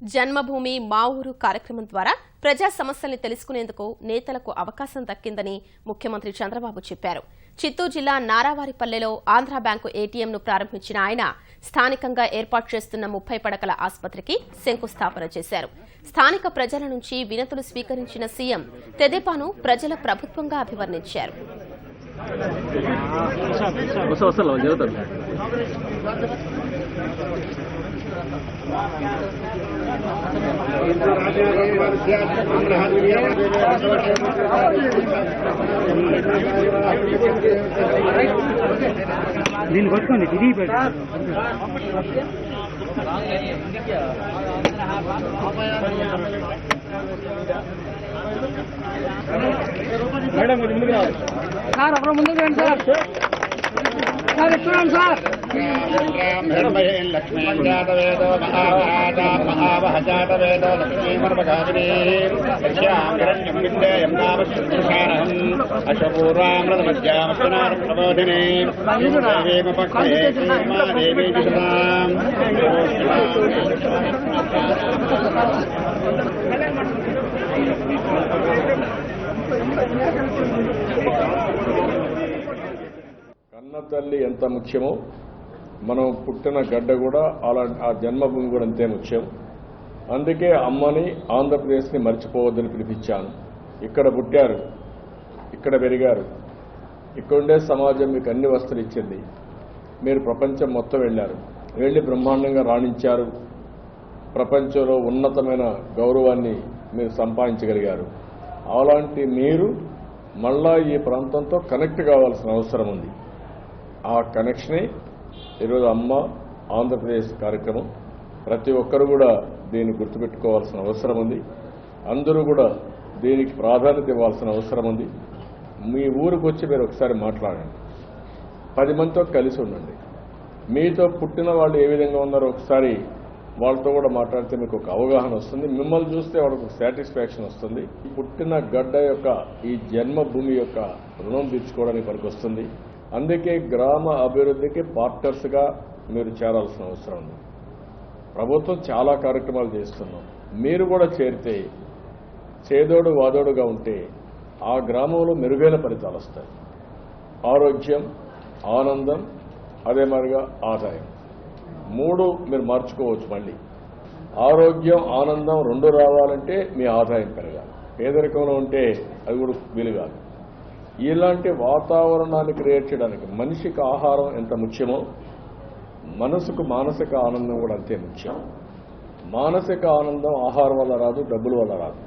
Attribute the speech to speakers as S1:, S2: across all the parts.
S1: జన్మభూమి మా ఊరు కార్యక్రమం ద్వారా ప్రజా సమస్యల్ని తెలుసుకునేందుకు నేతలకు అవకాశం దక్కిందని ముఖ్యమంత్రి చంద్రబాబు చెప్పారు. చిత్తూరు జిల్లా నారావారిపల్లెలో ఆంధ్రా బ్యాంకు ఏటీఎంను ప్రారంభించిన ఆయన స్థానికంగా ఏర్పాటు చేస్తున్న 30 పడకల ఆసుపత్రికి శంకుస్థాపన చేశారు. స్థానిక ప్రజల నుంచి వినతులు స్వీకరించిన సీఎం తెదేపాను ప్రజల ప్రభుత్వంగా అభివర్ణించారు.
S2: దీన్ని పట్టుకోండి తిరిగి మేడం ముందుకు రావాలి సార్, ఒకరు ముందుకు రండి సార్. సార్ ఇస్తున్నాను సార్. లక్ష్మీజాతవేదో మహావహజాతవేదో లక్ష్మీమర్మగామినీరణ్యం విద్యేయం నామశ్రుతిశానహం అశపూర్వామృతమధ్యామస్నారప్రబోధినీ దేవీ సదాం.
S3: కన్న తల్లి ఎంత ముఖ్యమో మనం పుట్టిన గడ్డ కూడా ఆ జన్మభూమి కూడా అంతే ముఖ్యం. అందుకే అమ్మని ఆంధ్రప్రదేశ్ని మర్చిపోవద్దని పిలిపించాను. ఇక్కడ పుట్టారు, ఇక్కడ పెరిగారు, ఇక్కడుండే సమాజం మీకు అన్ని వస్తువులు ఇచ్చింది. మీరు ప్రపంచం మొత్తం వెళ్ళి బ్రహ్మాండంగా రాణించారు. ప్రపంచంలో ఉన్నతమైన గౌరవాన్ని మీరు సంపాదించగలిగారు. అలాంటి మీరు మళ్ళా ఈ ప్రాంతంతో కనెక్ట్ కావాల్సిన అవసరం ఉంది. ఆ కనెక్షనే ఈరోజు అమ్మ ఆంధ్రప్రదేశ్ కార్యక్రమం. ప్రతి ఒక్కరు కూడా దీన్ని గుర్తుపెట్టుకోవాల్సిన అవసరం ఉంది. అందరూ కూడా దీనికి ప్రాధాన్యత ఇవ్వాల్సిన అవసరం ఉంది. మీ ఊరికి వచ్చి మీరు ఒకసారి మాట్లాడండి, 10 మందితో కలిసి ఉండండి. మీతో పుట్టిన వాళ్ళు ఏ విధంగా ఉన్నారో ఒకసారి వాళ్ళతో కూడా మాట్లాడితే మీకు ఒక అవగాహన వస్తుంది. మిమ్మల్ని చూస్తే వాళ్ళకు సాటిస్ఫాక్షన్ వస్తుంది. పుట్టిన గడ్డ యొక్క ఈ జన్మభూమి యొక్క రుణం తీర్చుకోవడానికి పనికి వస్తుంది. అందుకే గ్రామ అభివృద్ధికి పార్ట్నర్స్గా మీరు చేరాల్సిన అవసరం ఉంది. ప్రభుత్వం చాలా కార్యక్రమాలు చేస్తున్నాం. మీరు కూడా చేరితే చేదోడు వాదోడుగా ఉంటే ఆ గ్రామంలో మెరుగైన ఫలితాలు వస్తాయి. ఆరోగ్యం, ఆనందం, అదే మాదిరిగా ఆదాయం 3 మీరు మార్చుకోవచ్చు. మళ్ళీ ఆరోగ్యం, ఆనందం 2 రావాలంటే మీ ఆదాయం పెరగాలి. పేదరికంలో ఉంటే అది కూడా వీలు కాదు. ఇలాంటి వాతావరణాన్ని క్రియేట్ చేయడానికి మనిషికి ఆహారం ఎంత ముఖ్యమో మనసుకు మానసిక ఆనందం కూడా అంతే ముఖ్యం. మానసిక ఆనందం ఆహారం వల్ల రాదు, డబ్బుల వల్ల రాదు.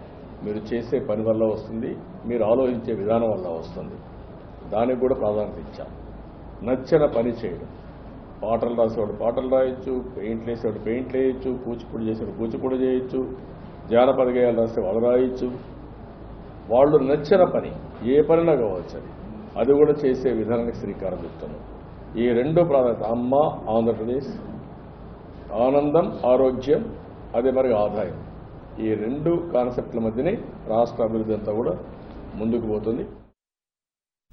S3: మీరు చేసే పని వల్ల వస్తుంది, మీరు ఆలోచించే విధానం వల్ల వస్తుంది. దానికి కూడా ప్రాధాన్యత ఇచ్చాం. నచ్చిన పని చేయడం. పాటలు రాసేవాడు పాటలు రాయొచ్చు, పెయింట్లు వేసేవాడు పెయింట్లు వేయచ్చు, కూచిపూడి చేసేవాడు కూచిపూడి చేయొచ్చు, జానపద గేయాలు రాసే వాళ్ళు రాయొచ్చు. వాళ్ళు నచ్చిన పని ఏ పనినా కావచ్చు, అది కూడా చేసే విధానానికి శ్రీకారం చుడుతున్నాం. ఈ 2 ప్రాధాన్యత అమ్మ ఆంధ్రప్రదేశ్, ఆనందం ఆరోగ్యం, అదే మరి ఆదాయం, ఈ 2 కాన్సెప్ట్ల మధ్యనే రాష్ట్ర అభివృద్ధి అంతా కూడా ముందుకు పోతుంది.